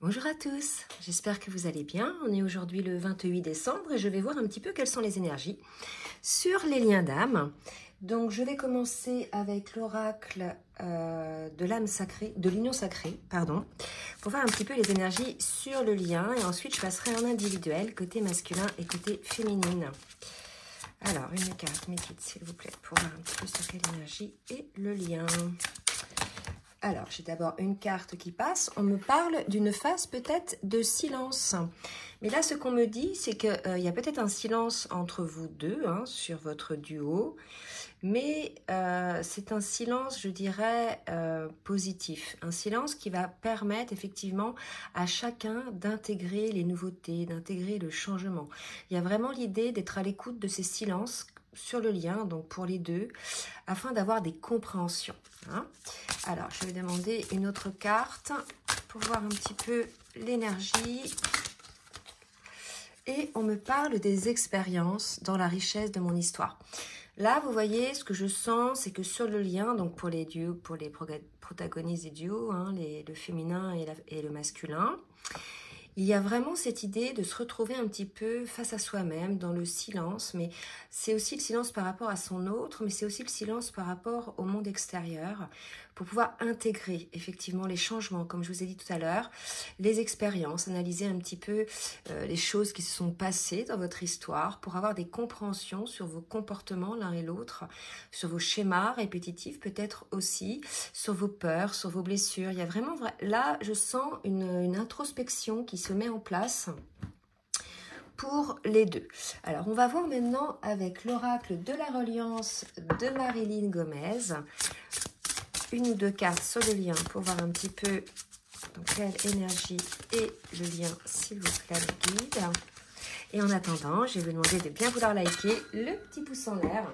Bonjour à tous, j'espère que vous allez bien. On est aujourd'hui le 28 décembre et je vais voir un petit peu quelles sont les énergies sur les liens d'âme. Donc je vais commencer avec l'oracle de l'âme sacrée, de l'union sacrée, pardon, pour voir un petit peu les énergies sur le lien et ensuite je passerai en individuel, côté masculin et côté féminine. Alors une carte, mes guides s'il vous plaît, pour voir un petit peu sur quelle énergie est le lien. Alors, j'ai d'abord une carte qui passe. On me parle d'une phase peut-être de silence. Mais là, ce qu'on me dit, c'est qu'il y a peut-être un silence entre vous deux, hein, sur votre duo. Mais c'est un silence, je dirais, positif. Un silence qui va permettre effectivement à chacun d'intégrer les nouveautés, d'intégrer le changement. Il y a vraiment l'idée d'être à l'écoute de ces silences sur le lien, donc pour les deux, afin d'avoir des compréhensions. Hein. Alors, je vais demander une autre carte pour voir un petit peu l'énergie. Et on me parle des expériences dans la richesse de mon histoire. Là, vous voyez, ce que je sens, c'est que sur le lien, donc pour les duos, pour les protagonistes des duos, hein, le féminin et le masculin, il y a vraiment cette idée de se retrouver un petit peu face à soi-même, dans le silence, mais c'est aussi le silence par rapport à son autre, mais c'est aussi le silence par rapport au monde extérieur, pour pouvoir intégrer effectivement les changements, comme je vous ai dit tout à l'heure, les expériences, analyser un petit peu les choses qui se sont passées dans votre histoire, pour avoir des compréhensions sur vos comportements l'un et l'autre, sur vos schémas répétitifs peut-être aussi, sur vos peurs, sur vos blessures. Il y a vraiment, là je sens une introspection qui se met en place pour les deux. Alors, on va voir maintenant avec l'oracle de la reliance de Marilyn Gomez, une ou deux cartes sur le lien pour voir un petit peu dans quelle énergie est le lien, s'il vous plaît, le guide. Et en attendant, je vais vous demander de bien vouloir liker, le petit pouce en l'air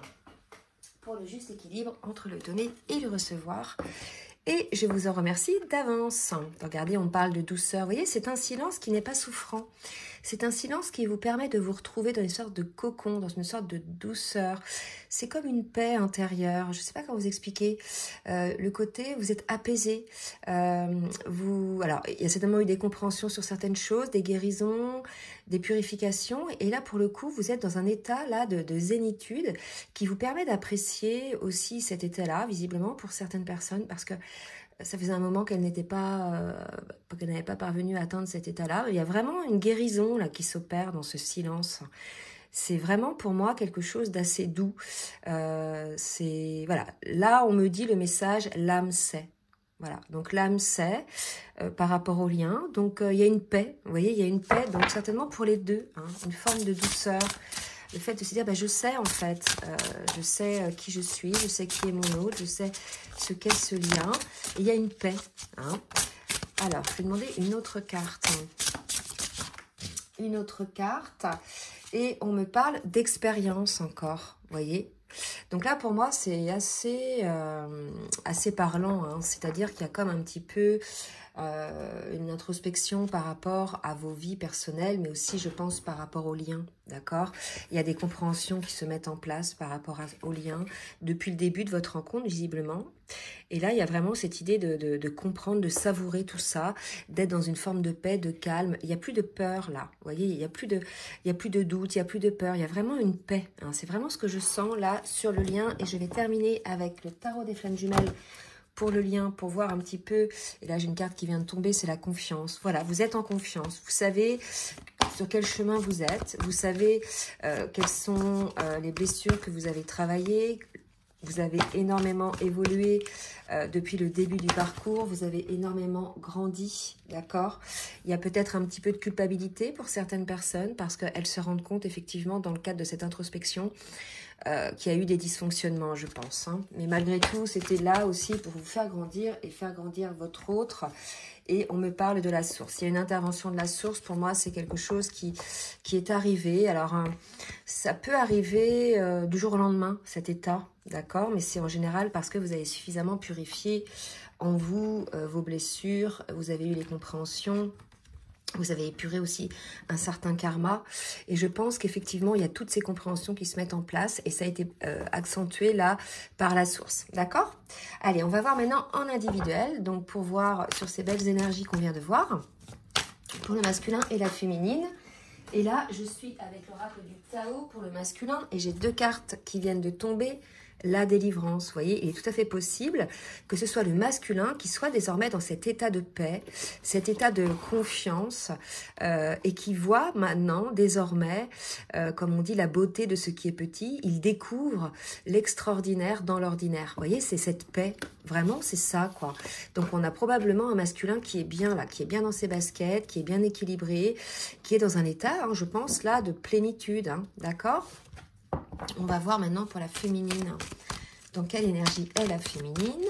pour le juste équilibre entre le donner et le recevoir. Et je vous en remercie d'avance. Regardez, on parle de douceur. Vous voyez, c'est un silence qui n'est pas souffrant. C'est un silence qui vous permet de vous retrouver dans une sorte de cocon, dans une sorte de douceur. C'est comme une paix intérieure. Je ne sais pas comment vous expliquer. Le côté, vous êtes apaisé. Alors, il y a certainement eu des compréhensions sur certaines choses, des guérisons, des purifications. Et là, pour le coup, vous êtes dans un état là de zénitude qui vous permet d'apprécier aussi cet état-là, visiblement, pour certaines personnes, parce que ça faisait un moment qu'elle n'avait pas parvenu à atteindre cet état-là. Il y a vraiment une guérison là qui s'opère dans ce silence. C'est vraiment pour moi quelque chose d'assez doux. Voilà. Là, on me dit le message, l'âme sait. Voilà, donc l'âme sait par rapport au lien. Donc il y a une paix, vous voyez, il y a une paix, donc certainement pour les deux, hein, une forme de douceur. Le fait de se dire, je sais en fait, je sais qui je suis, je sais qui est mon autre, je sais ce qu'est ce lien. Et il y a une paix. Hein. Alors, je vais demander une autre carte. Une autre carte. Et on me parle d'expérience encore, vous voyez. Donc là, pour moi, c'est assez parlant. Hein. C'est-à-dire qu'il y a comme un petit peu une introspection par rapport à vos vies personnelles, mais aussi, je pense, par rapport aux liens, d'accord? Il y a des compréhensions qui se mettent en place par rapport aux liens depuis le début de votre rencontre, visiblement. Et là, il y a vraiment cette idée de comprendre, de savourer tout ça, d'être dans une forme de paix, de calme. Il n'y a plus de peur, là. Vous voyez, il n'y a plus de doute, il n'y a plus de peur. Il y a vraiment une paix. Hein. C'est vraiment ce que je sens, là, sur le lien. Et je vais terminer avec le tarot des flammes jumelles pour le lien, pour voir un petit peu. Et là, j'ai une carte qui vient de tomber, c'est la confiance. Voilà, vous êtes en confiance. Vous savez sur quel chemin vous êtes. Vous savez quelles sont les blessures que vous avez travaillées. Vous avez énormément évolué depuis le début du parcours. Vous avez énormément grandi, d'accord? Il y a peut-être un petit peu de culpabilité pour certaines personnes parce qu'elles se rendent compte effectivement dans le cadre de cette introspection qu'il y a eu des dysfonctionnements, je pense. Hein. Mais malgré tout, c'était là aussi pour vous faire grandir et faire grandir votre autre. Et on me parle de la source. Il y a une intervention de la source. Pour moi, c'est quelque chose qui est arrivé. Alors, ça peut arriver du jour au lendemain, cet état, d'accord? Mais c'est en général parce que vous avez suffisamment purifié en vous vos blessures. Vous avez eu les compréhensions. Vous avez épuré aussi un certain karma. Et je pense qu'effectivement, il y a toutes ces compréhensions qui se mettent en place. Et ça a été accentué là par la source. D'accord? Allez, on va voir maintenant en individuel. Donc, pour voir sur ces belles énergies qu'on vient de voir. pour le masculin et la féminine. Et là, je suis avec l'oracle du Tao pour le masculin et j'ai 2 cartes qui viennent de tomber. La délivrance, vous voyez, il est tout à fait possible que ce soit le masculin qui soit désormais dans cet état de paix, cet état de confiance et qui voit maintenant, désormais, comme on dit, la beauté de ce qui est petit. Il découvre l'extraordinaire dans l'ordinaire. Vous voyez, c'est cette paix. Vraiment, c'est ça, quoi. Donc, on a probablement un masculin qui est bien là, qui est bien dans ses baskets, qui est bien équilibré, qui est dans un état, hein, je pense, là, de plénitude. Hein, d'accord ? On va voir maintenant pour la féminine. Dans quelle énergie est la féminine?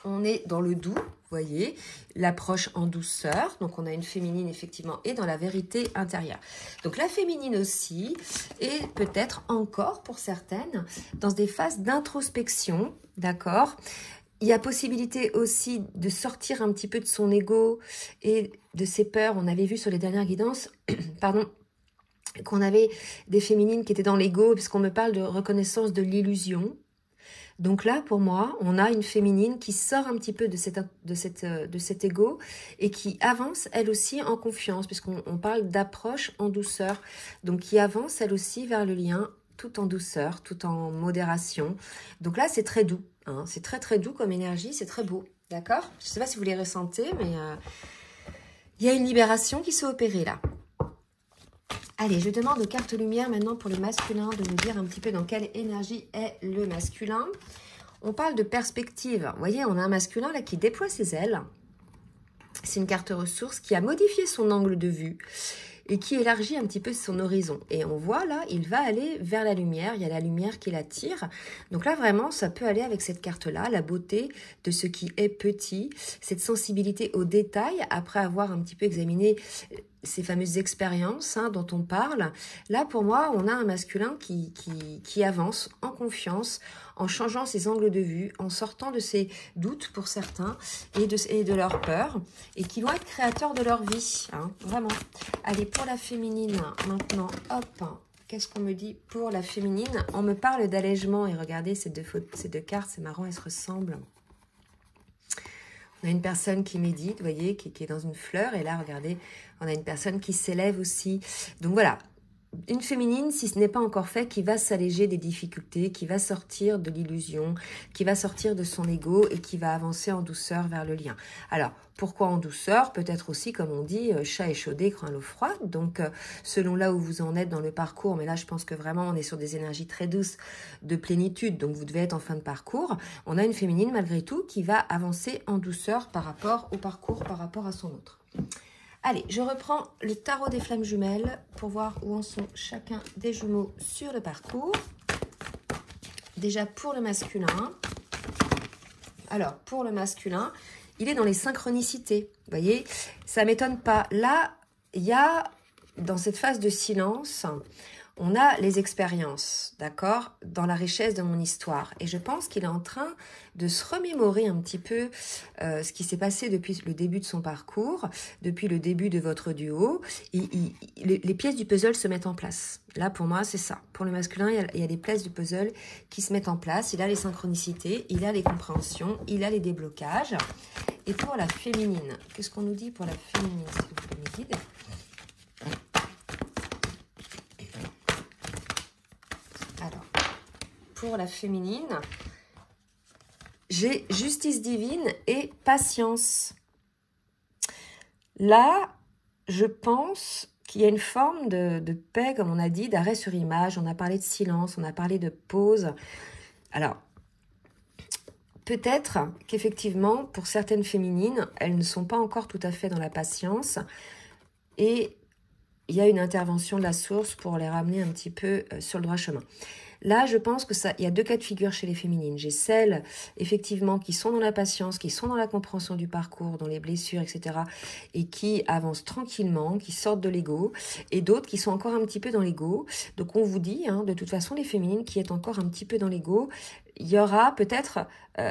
On est dans le doux, vous voyez, l'approche en douceur. Donc, on a une féminine, effectivement, et dans la vérité intérieure. Donc, la féminine aussi, et peut-être encore, pour certaines, dans des phases d'introspection, d'accord? Il y a possibilité aussi de sortir un petit peu de son ego et de ses peurs. On avait vu sur les dernières guidances, pardon, qu'on avait des féminines qui étaient dans l'ego, puisqu'on me parle de reconnaissance de l'illusion. Donc là, pour moi, on a une féminine qui sort un petit peu de cet ego et qui avance, elle aussi, en confiance, puisqu'on parle d'approche en douceur. Donc, qui avance, elle aussi, vers le lien, tout en douceur, tout en modération. Donc là, c'est très doux. Hein, c'est très, très doux comme énergie, c'est très beau. D'accord? Je ne sais pas si vous les ressentez, mais il y a une libération qui s'est opérée là. Allez, je demande aux cartes lumière maintenant pour le masculin de nous dire un petit peu dans quelle énergie est le masculin. On parle de perspective. Vous voyez, on a un masculin là qui déploie ses ailes. C'est une carte ressource qui a modifié son angle de vue et qui élargit un petit peu son horizon. Et on voit là, il va aller vers la lumière. Il y a la lumière qui l'attire. Donc là, vraiment, ça peut aller avec cette carte-là, la beauté de ce qui est petit, cette sensibilité aux détails après avoir un petit peu examiné ces fameuses expériences dont on parle. Là, pour moi, on a un masculin qui avance en confiance, en changeant ses angles de vue, en sortant de ses doutes pour certains et de leurs peurs, et qui vont être créateurs de leur vie. Hein, vraiment. Allez, pour la féminine, maintenant, hop, qu'est-ce qu'on me dit pour la féminine? On me parle d'allègement, et regardez ces deux cartes, c'est marrant, elles se ressemblent. On a une personne qui médite, vous voyez, qui est dans une fleur. Et là, regardez, on a une personne qui s'élève aussi. Donc voilà, une féminine, si ce n'est pas encore fait, qui va s'alléger des difficultés, qui va sortir de l'illusion, qui va sortir de son ego et qui va avancer en douceur vers le lien. Alors, pourquoi en douceur? Peut-être aussi, comme on dit, chat échaudé craint l'eau froide. Donc, selon là où vous en êtes dans le parcours, mais là, je pense que vraiment, on est sur des énergies très douces de plénitude. Donc, vous devez être en fin de parcours. On a une féminine, malgré tout, qui va avancer en douceur par rapport au parcours, par rapport à son autre. Allez, je reprends le tarot des flammes jumelles pour voir où en sont chacun des jumeaux sur le parcours. Déjà pour le masculin. Alors, pour le masculin, il est dans les synchronicités. Vous voyez, ça ne m'étonne pas. Là, il y a, dans cette phase de silence, on a les expériences, d'accord, dans la richesse de mon histoire. Et je pense qu'il est en train de se remémorer un petit peu ce qui s'est passé depuis le début de son parcours, depuis le début de votre duo. Les pièces du puzzle se mettent en place. Là, pour moi, c'est ça. Pour le masculin, il y a les pièces du puzzle qui se mettent en place. Il a les synchronicités, il a les compréhensions, il a les déblocages. Et pour la féminine, qu'est-ce qu'on nous dit pour la féminine, s'il vous plaît, mes guides ? Pour la féminine, j'ai justice divine et patience. Là, je pense qu'il y a une forme de paix, comme on a dit, d'arrêt sur image. On a parlé de silence, on a parlé de pause. Alors, peut-être qu'effectivement, pour certaines féminines, elles ne sont pas encore tout à fait dans la patience. Et il y a une intervention de la source pour les ramener un petit peu sur le droit chemin. Là, je pense que il y a 2 cas de figure chez les féminines. J'ai celles, effectivement, qui sont dans la patience, qui sont dans la compréhension du parcours, dans les blessures, etc. et qui avancent tranquillement, qui sortent de l'ego. Et d'autres qui sont encore un petit peu dans l'ego. Donc, on vous dit, de toute façon, les féminines qui êtes encore un petit peu dans l'ego, il y aura peut-être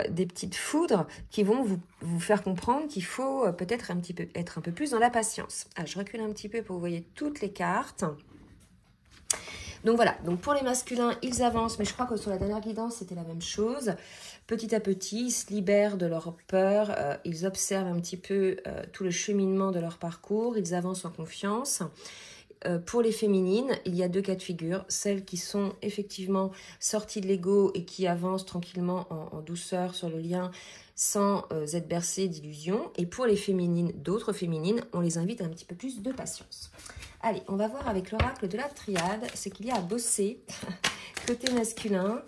des petites foudres qui vont vous faire comprendre qu'il faut peut-être être un peu plus dans la patience. Alors, je recule un petit peu pour que vous voyez toutes les cartes. Donc voilà, donc pour les masculins, ils avancent, mais je crois que sur la dernière guidance, c'était la même chose. Petit à petit, ils se libèrent de leur peur, ils observent un petit peu tout le cheminement de leur parcours, ils avancent en confiance. Pour les féminines, il y a 2 cas de figure, celles qui sont effectivement sorties de l'ego et qui avancent tranquillement en douceur sur le lien sans être bercées d'illusions. Et pour les féminines, d'autres féminines, on les invite à un petit peu plus de patience. Allez, on va voir avec l'oracle de la triade ce qu'il y a à bosser côté masculin.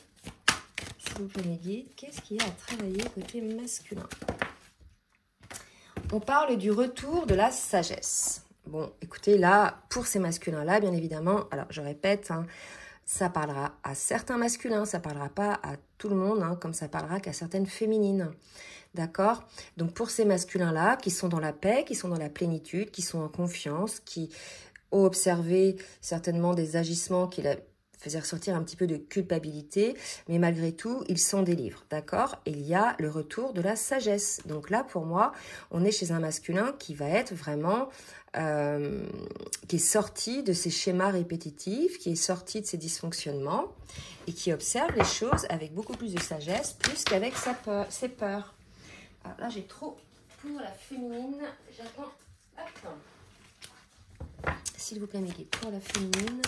S'il vous plaît mes guides, qu'est-ce qu'il y a à travailler côté masculin? On parle du retour de la sagesse. Bon, écoutez, là, pour ces masculins-là, bien évidemment, alors je répète, hein, ça parlera à certains masculins, ça parlera pas à tout le monde, hein, comme ça parlera qu'à certaines féminines. D'accord? Donc pour ces masculins-là, qui sont dans la paix, qui sont dans la plénitude, qui sont en confiance, qui ont observé certainement des agissements qui faisaient ressortir un petit peu de culpabilité, mais malgré tout, ils s'en délivrent, d'accord? Et il y a le retour de la sagesse. Donc là, pour moi, on est chez un masculin qui va être vraiment... qui est sorti de ses schémas répétitifs, qui est sorti de ses dysfonctionnements et qui observe les choses avec beaucoup plus de sagesse, plus qu'avec ses peurs. Alors là, j'ai trop pour la féminine. J'attends. S'il vous plaît, mes guides, pour la féminine.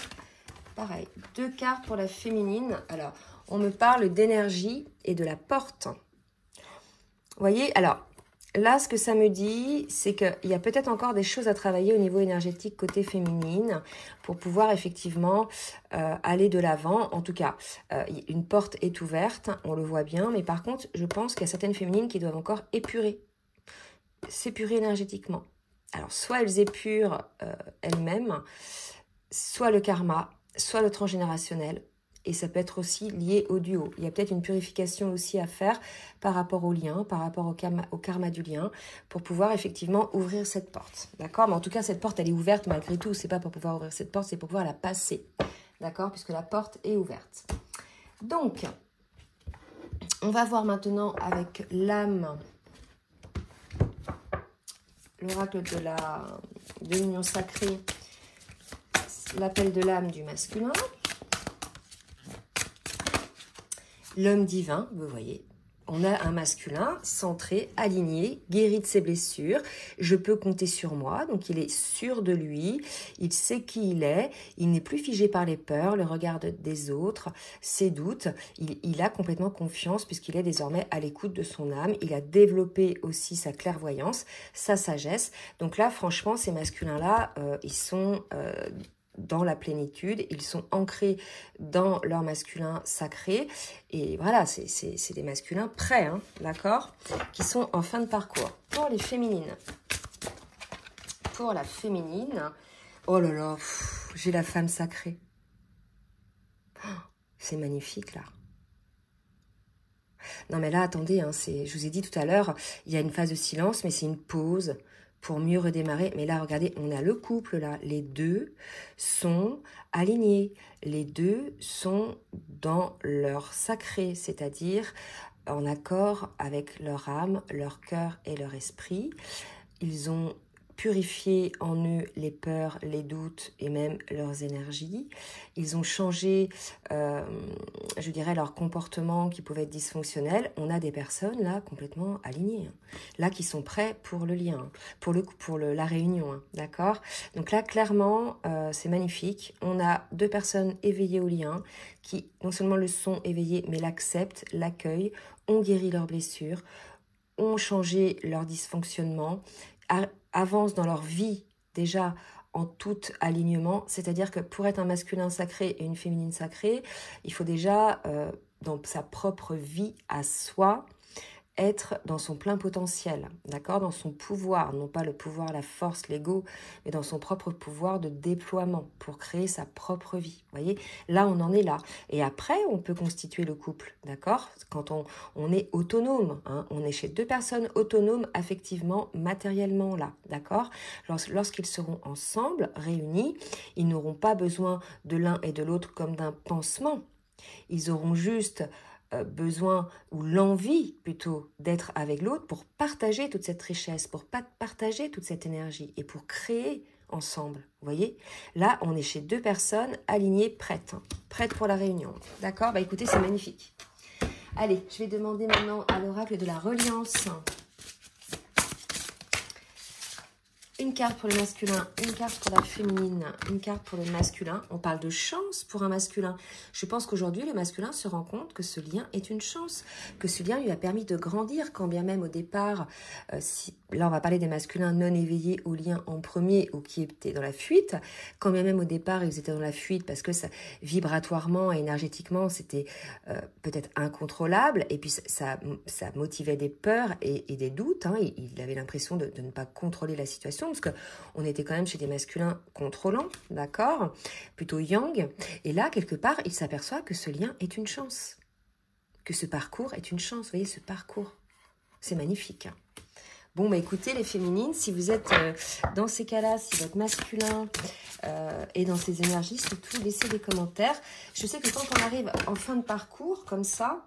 Pareil, 2 cartes pour la féminine. Alors, on me parle d'énergie et de la porte. Vous voyez, alors, là, ce que ça me dit, c'est qu'il y a peut-être encore des choses à travailler au niveau énergétique côté féminine pour pouvoir effectivement aller de l'avant. En tout cas, une porte est ouverte, on le voit bien. Mais par contre, je pense qu'il y a certaines féminines qui doivent encore s'épurer énergétiquement. Alors, soit elles épurent elles-mêmes, soit le karma, soit le transgénérationnel. Et ça peut être aussi lié au duo. Il y a peut-être une purification aussi à faire par rapport au lien, par rapport au karma du lien, pour pouvoir effectivement ouvrir cette porte. D'accord? Mais en tout cas, cette porte, elle est ouverte malgré tout. C'est pas pour pouvoir ouvrir cette porte, c'est pour pouvoir la passer. D'accord? Puisque la porte est ouverte. Donc, on va voir maintenant avec l'âme, l'oracle de l'union sacrée, l'appel de l'âme du masculin. L'homme divin, vous voyez, on a un masculin centré, aligné, guéri de ses blessures. Je peux compter sur moi, donc il est sûr de lui, il sait qui il n'est plus figé par les peurs, le regard des autres, ses doutes. Il a complètement confiance puisqu'il est désormais à l'écoute de son âme. Il a développé aussi sa clairvoyance, sa sagesse. Donc là, franchement, ces masculins-là, ils sont... dans la plénitude, ils sont ancrés dans leur masculin sacré, et voilà, c'est des masculins prêts, hein, d'accord, qui sont en fin de parcours. Pour les féminines, pour la féminine, oh là là, j'ai la femme sacrée, oh, c'est magnifique là. Non mais là, attendez, hein, je vous ai dit tout à l'heure, il y a une phase de silence, mais c'est une pause, pour mieux redémarrer. Mais là, regardez, on a le couple, là. Les deux sont alignés. Les deux sont dans leur sacré, c'est-à-dire en accord avec leur âme, leur cœur et leur esprit. Ils ont purifié en eux les peurs, les doutes et même leurs énergies. Ils ont changé, je dirais, leur comportement qui pouvait être dysfonctionnel. On a des personnes là complètement alignées, hein, là qui sont prêts pour le lien, pour la réunion, hein, d'accord? Donc là, clairement, c'est magnifique. On a 2 personnes éveillées au lien qui non seulement le sont éveillées, mais l'acceptent, l'accueillent, ont guéri leurs blessures, ont changé leur dysfonctionnement, avancent dans leur vie déjà en tout alignement, c'est-à-dire que pour être un masculin sacré et une féminine sacrée, il faut déjà, dans sa propre vie à soi, être dans son plein potentiel, d'accord, dans son pouvoir, non pas le pouvoir, la force, l'ego, mais dans son propre pouvoir de déploiement pour créer sa propre vie. Vous voyez, là on en est là. Et après, on peut constituer le couple, d'accord, quand on est autonome, hein, on est chez 2 personnes autonomes affectivement, matériellement là, d'accord. Lorsqu'ils seront ensemble, réunis, ils n'auront pas besoin de l'un et de l'autre comme d'un pansement. Ils auront juste besoin ou l'envie plutôt d'être avec l'autre pour partager toute cette richesse, pour partager toute cette énergie et pour créer ensemble. Vous voyez? Là, on est chez deux personnes alignées, prêtes. Hein, prêtes pour la réunion. D'accord? Bah écoutez, c'est magnifique. Allez, je vais demander maintenant à l'oracle de la reliance. Une carte pour le masculin, une carte pour la féminine, une carte pour le masculin. On parle de chance pour un masculin. Je pense qu'aujourd'hui, le masculin se rend compte que ce lien est une chance, que ce lien lui a permis de grandir, quand bien même au départ, là on va parler des masculins non éveillés au lien en premier ou qui étaient dans la fuite, quand bien même au départ ils étaient dans la fuite parce que ça, vibratoirement et énergétiquement c'était peut-être incontrôlable et puis ça motivait des peurs et des doutes. Hein. Il avait l'impression de ne pas contrôler la situation, parce qu'on était quand même chez des masculins contrôlants, d'accord, plutôt yang, et là, quelque part, il s'aperçoit que ce lien est une chance, que ce parcours est une chance, vous voyez, ce parcours, c'est magnifique. Bon, bah écoutez, les féminines, si vous êtes dans ces cas-là, si votre masculin est dans ces énergies, surtout, laissez des commentaires. Je sais que quand on arrive en fin de parcours, comme ça,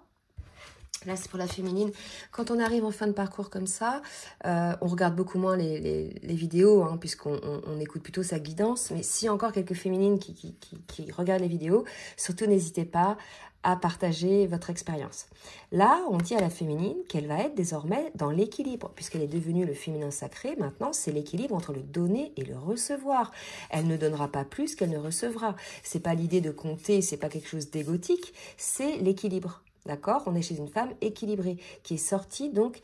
là, c'est pour la féminine. Quand on arrive en fin de parcours comme ça, on regarde beaucoup moins les vidéos, hein, puisqu'on écoute plutôt sa guidance. Mais s'il y a encore quelques féminines qui regardent les vidéos, surtout n'hésitez pas à partager votre expérience. Là, on dit à la féminine qu'elle va être désormais dans l'équilibre, puisqu'elle est devenue le féminin sacré. Maintenant, c'est l'équilibre entre le donner et le recevoir. Elle ne donnera pas plus qu'elle ne recevra. C'est pas l'idée de compter, c'est pas quelque chose d'égotique, c'est l'équilibre. D'accord? On est chez une femme équilibrée, qui est sortie donc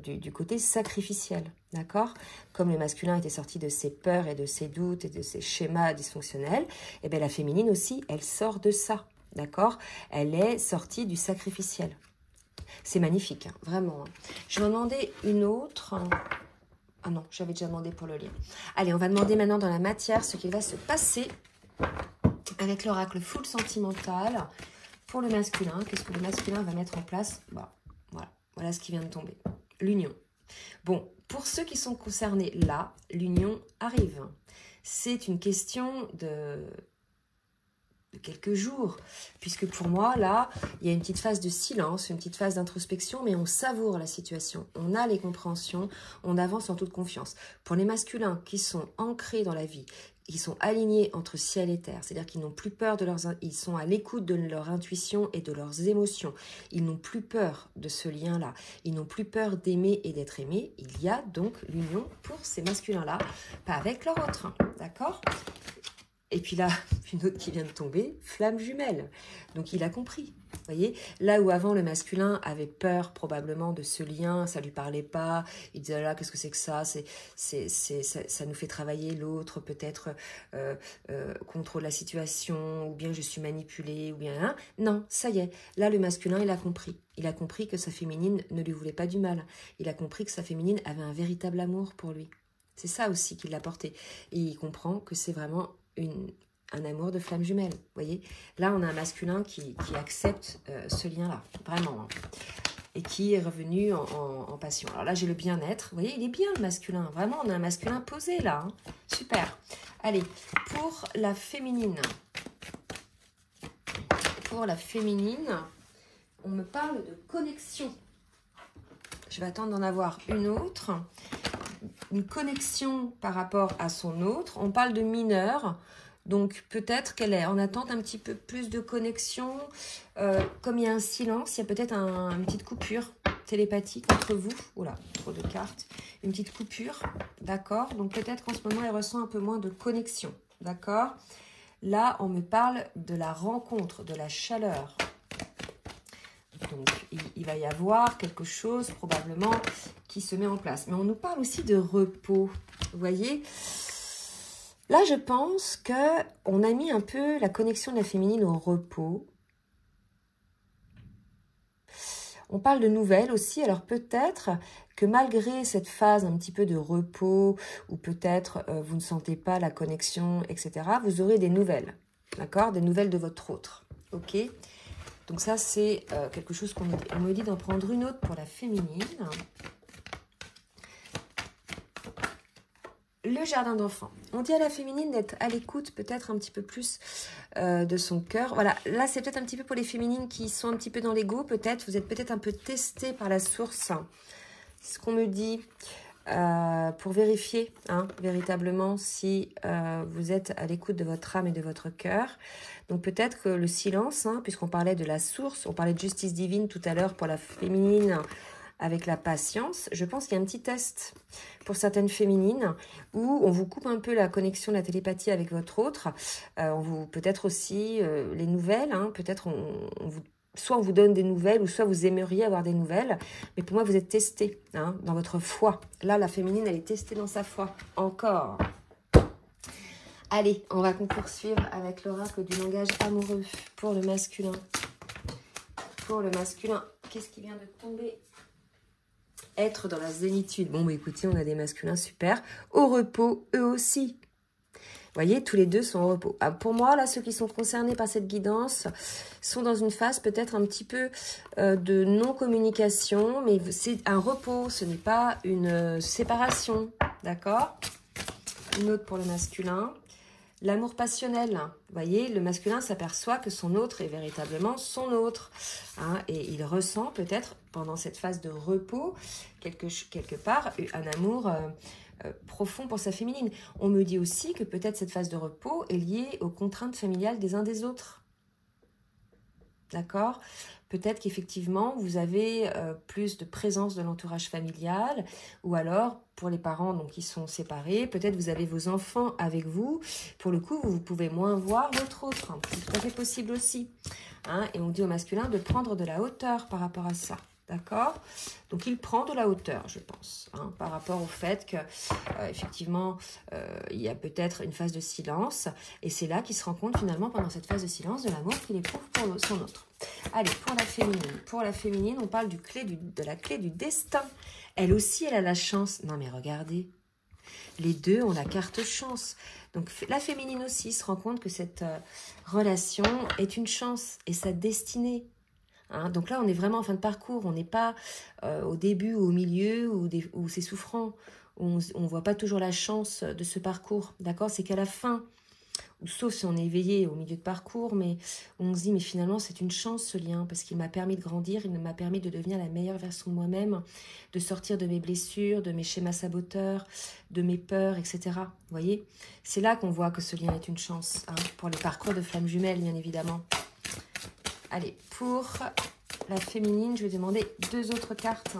du côté sacrificiel. D'accord? Comme le masculin était sorti de ses peurs et de ses doutes et de ses schémas dysfonctionnels, et bien la féminine aussi, elle sort de ça. D'accord? Elle est sortie du sacrificiel. C'est magnifique, hein, vraiment. Je vais en demander une autre. Ah non, j'avais déjà demandé pour le lien. Allez, on va demander maintenant dans la matière ce qu'il va se passer avec l'oracle full sentimental. Pour le masculin, qu'est-ce que le masculin va mettre en place? Bah, voilà ce qui vient de tomber. L'union. Bon, pour ceux qui sont concernés là, l'union arrive. C'est une question de quelques jours, puisque pour moi, là, il y a une petite phase de silence, une petite phase d'introspection, mais on savoure la situation, on a les compréhensions, on avance en toute confiance. Pour les masculins qui sont ancrés dans la vie, ils sont alignés entre ciel et terre, c'est-à-dire qu'ils n'ont plus peur de ils sont à l'écoute de leur intuition et de leurs émotions. Ils n'ont plus peur de ce lien-là. Ils n'ont plus peur d'aimer et d'être aimés. Il y a donc l'union pour ces masculins-là, pas avec leur autre, d'accord? Et puis là, une autre qui vient de tomber, flamme jumelle. Donc il a compris, vous voyez. Là où avant le masculin avait peur probablement de ce lien, ça lui parlait pas, il disait là qu'est-ce que c'est que ça, ça nous fait travailler l'autre, peut-être contrôle la situation, ou bien je suis manipulée, ou bien hein. Non, ça y est, là le masculin il a compris. Il a compris que sa féminine ne lui voulait pas du mal. Il a compris que sa féminine avait un véritable amour pour lui. C'est ça aussi qui l'a porté. Et il comprend que c'est vraiment un amour de flamme jumelle, vous voyez. Là, on a un masculin qui accepte ce lien-là, vraiment, hein, et qui est revenu en passion. Alors là, j'ai le bien-être, vous voyez, il est bien le masculin, vraiment, on a un masculin posé là, hein. Super. Allez, pour la féminine, on me parle de connexion. Je vais attendre d'en avoir une autre. Une connexion par rapport à son autre. On parle de mineur, donc peut-être qu'elle est en attente un petit peu plus de connexion. Comme il y a un silence, il y a peut-être une petite coupure télépathique entre vous. Oula, trop de cartes. Une petite coupure, d'accord? Donc peut-être qu'en ce moment, elle ressent un peu moins de connexion, d'accord? Là, on me parle de la rencontre, de la chaleur. Donc, il va y avoir quelque chose probablement qui se met en place. Mais on nous parle aussi de repos. Vous voyez? Là, je pense qu'on a mis un peu la connexion de la féminine au repos. On parle de nouvelles aussi. Alors peut-être que malgré cette phase un petit peu de repos, ou peut-être vous ne sentez pas la connexion, etc., vous aurez des nouvelles. D'accord? Des nouvelles de votre autre. Ok? Donc ça, c'est quelque chose qu'on me dit d'en prendre une autre pour la féminine. Le jardin d'enfants. On dit à la féminine d'être à l'écoute peut-être un petit peu plus de son cœur. Voilà, là c'est peut-être un petit peu pour les féminines qui sont un petit peu dans l'ego peut-être. Vous êtes peut-être un peu testé par la source. C'est ce qu'on me dit. pour vérifier véritablement si vous êtes à l'écoute de votre âme et de votre cœur. Donc peut-être que le silence, puisqu'on parlait de la source, on parlait de justice divine tout à l'heure pour la féminine avec la patience, je pense qu'il y a un petit test pour certaines féminines où on vous coupe un peu la connexion, la télépathie avec votre autre. On vous peut-être aussi les nouvelles, peut-être soit on vous donne des nouvelles ou soit vous aimeriez avoir des nouvelles. Mais pour moi, vous êtes testé dans votre foi. Là, la féminine, elle est testée dans sa foi. Encore. Allez, on va poursuivre avec l'oracle du langage amoureux pour le masculin. Pour le masculin, qu'est-ce qui vient de tomber ? Être dans la zénitude. Bon, bah, écoutez, on a des masculins super. Au repos, eux aussi. Vous voyez, tous les deux sont au repos. Ah, pour moi, là, ceux qui sont concernés par cette guidance sont dans une phase peut-être un petit peu de non-communication, mais c'est un repos, ce n'est pas une séparation, d'accord? Une autre pour le masculin. L'amour passionnel, vous voyez, le masculin s'aperçoit que son autre est véritablement son autre. Et il ressent peut-être pendant cette phase de repos, quelque part, un amour profond pour sa féminine. On me dit aussi que peut-être cette phase de repos est liée aux contraintes familiales des uns des autres. D'accord ? Peut-être qu'effectivement, vous avez plus de présence de l'entourage familial, ou alors, pour les parents donc, qui sont séparés, peut-être vous avez vos enfants avec vous. Pour le coup, vous pouvez moins voir votre autre. C'est tout à fait possible aussi. Et on dit au masculin de prendre de la hauteur par rapport à ça. D'accord? Donc, il prend de la hauteur, je pense, par rapport au fait que, effectivement, il y a peut-être une phase de silence. Et c'est là qu'il se rend compte, finalement, pendant cette phase de silence, de l'amour qu'il éprouve pour son autre. Allez, pour la féminine. Pour la féminine, on parle de la clé du destin. Elle aussi, elle a la chance. Non, mais regardez. Les deux ont la carte chance. Donc, la féminine aussi se rend compte que cette relation est une chance et sa destinée. Donc là, on est vraiment en fin de parcours. On n'est pas au début ou au milieu où c'est souffrant. On ne voit pas toujours la chance de ce parcours. D'accord? C'est qu'à la fin, ou sauf si on est éveillé au milieu de parcours, mais on se dit, mais finalement, c'est une chance ce lien, parce qu'il m'a permis de grandir, il m'a permis de devenir la meilleure version de moi-même, de sortir de mes blessures, de mes schémas saboteurs, de mes peurs, etc. Vous voyez? C'est là qu'on voit que ce lien est une chance, pour le parcours de flammes jumelles, bien évidemment. Allez, pour la féminine, je vais demander 2 autres cartes.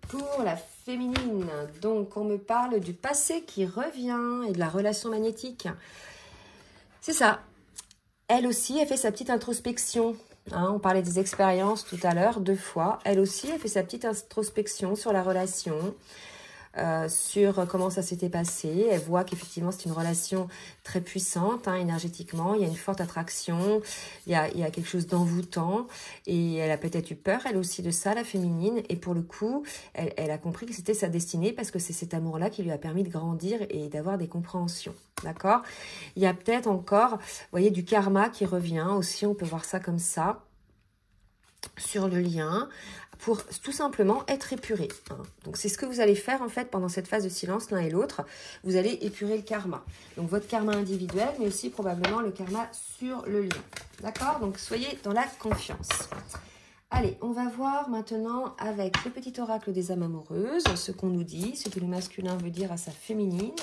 Pour la féminine, donc on me parle du passé qui revient et de la relation magnétique. C'est ça. Elle aussi, elle fait sa petite introspection. On parlait des expériences tout à l'heure, 2 fois. Elle aussi, elle fait sa petite introspection sur la relation. Sur comment ça s'était passé. Elle voit qu'effectivement c'est une relation très puissante énergétiquement, il y a une forte attraction, il y a quelque chose d'envoûtant et elle a peut-être eu peur elle aussi de ça, la féminine, et pour le coup elle a compris que c'était sa destinée parce que c'est cet amour-là qui lui a permis de grandir et d'avoir des compréhensions. D'accord? Il y a peut-être encore, vous voyez, du karma qui revient aussi, on peut voir ça comme ça, sur le lien, pour tout simplement être épuré. Donc c'est ce que vous allez faire en fait pendant cette phase de silence l'un et l'autre. Vous allez épurer le karma. Donc votre karma individuel, mais aussi probablement le karma sur le lien. D'accord? Donc soyez dans la confiance. Allez, on va voir maintenant avec le petit oracle des âmes amoureuses, ce qu'on nous dit, ce que le masculin veut dire à sa féminine.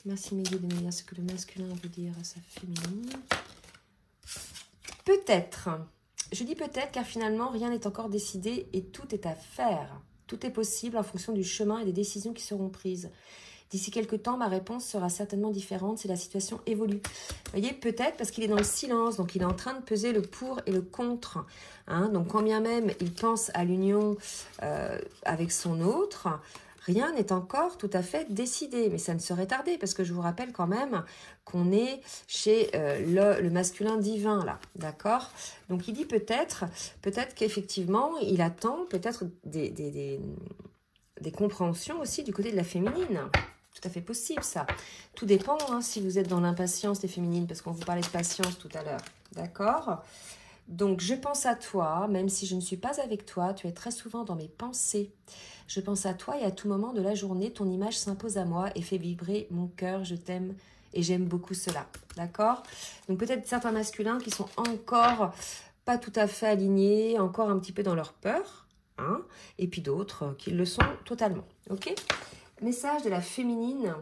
Merci mes guides de me dire ce que le masculin veut dire à sa féminine. Peut-être... Je dis peut-être car finalement, rien n'est encore décidé et tout est à faire. Tout est possible en fonction du chemin et des décisions qui seront prises. D'ici quelques temps, ma réponse sera certainement différente si la situation évolue. Vous voyez, peut-être parce qu'il est dans le silence, donc il est en train de peser le pour et le contre. Donc quand bien même il pense à l'union avec son autre, rien n'est encore tout à fait décidé, mais ça ne serait tardé, parce que je vous rappelle quand même qu'on est chez le masculin divin, là, d'accord? Donc il dit peut-être qu'effectivement, il attend peut-être des compréhensions aussi du côté de la féminine. Tout à fait possible, ça. Tout dépend si vous êtes dans l'impatience des féminines, parce qu'on vous parlait de patience tout à l'heure, d'accord? Donc, je pense à toi, même si je ne suis pas avec toi, tu es très souvent dans mes pensées. Je pense à toi et à tout moment de la journée, ton image s'impose à moi et fait vibrer mon cœur. Je t'aime et j'aime beaucoup cela. D'accord? Donc, peut-être certains masculins qui sont encore pas tout à fait alignés, encore un petit peu dans leur peur. hein, et puis d'autres qui le sont totalement. Ok? Message de la féminine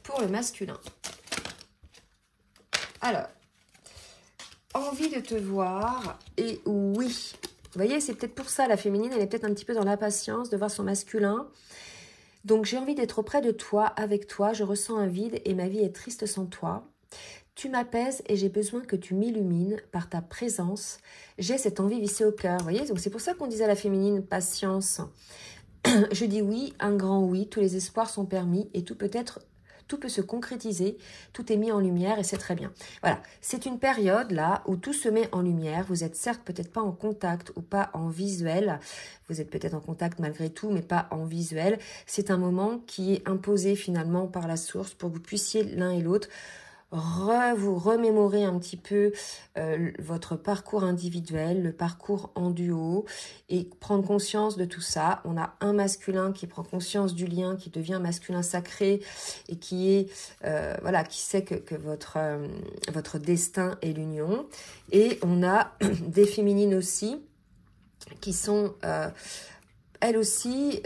pour le masculin. Alors, envie de te voir, et oui. Vous voyez, c'est peut-être pour ça, la féminine, elle est peut-être un petit peu dans l'impatience de voir son masculin. Donc, j'ai envie d'être auprès de toi, avec toi. Je ressens un vide et ma vie est triste sans toi. Tu m'apaises et j'ai besoin que tu m'illumines par ta présence. J'ai cette envie vissée au cœur. Vous voyez, donc c'est pour ça qu'on disait à la féminine, patience. Je dis oui, un grand oui. Tous les espoirs sont permis et tout peut se concrétiser. Tout est mis en lumière et c'est très bien. Voilà, c'est une période là où tout se met en lumière. Vous êtes certes peut-être pas en contact ou pas en visuel. Vous êtes peut-être en contact malgré tout, mais pas en visuel. C'est un moment qui est imposé finalement par la source pour que vous puissiez l'un et l'autre vous remémorer un petit peu votre parcours individuel, le parcours en duo et prendre conscience de tout ça. On a un masculin qui prend conscience du lien, qui devient masculin sacré et qui est voilà, qui sait que votre destin est l'union. Et on a des féminines aussi qui sont elles aussi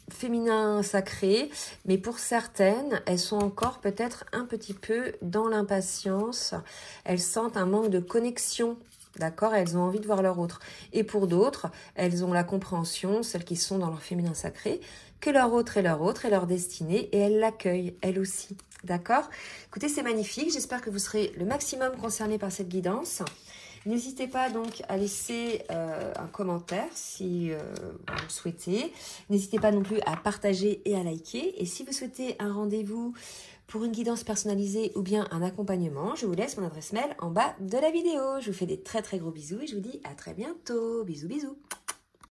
féminin sacré, mais pour certaines, elles sont encore peut-être un petit peu dans l'impatience. Elles sentent un manque de connexion, d'accord? Elles ont envie de voir leur autre. Et pour d'autres, elles ont la compréhension, celles qui sont dans leur féminin sacré, que leur autre est leur destinée, et elles l'accueillent, elles aussi, d'accord? Écoutez, c'est magnifique. J'espère que vous serez le maximum concernés par cette guidance. N'hésitez pas donc à laisser un commentaire si vous le souhaitez. N'hésitez pas non plus à partager et à liker. Et si vous souhaitez un rendez-vous pour une guidance personnalisée ou bien un accompagnement, je vous laisse mon adresse mail en bas de la vidéo. Je vous fais des très très gros bisous et je vous dis à très bientôt. Bisous bisous.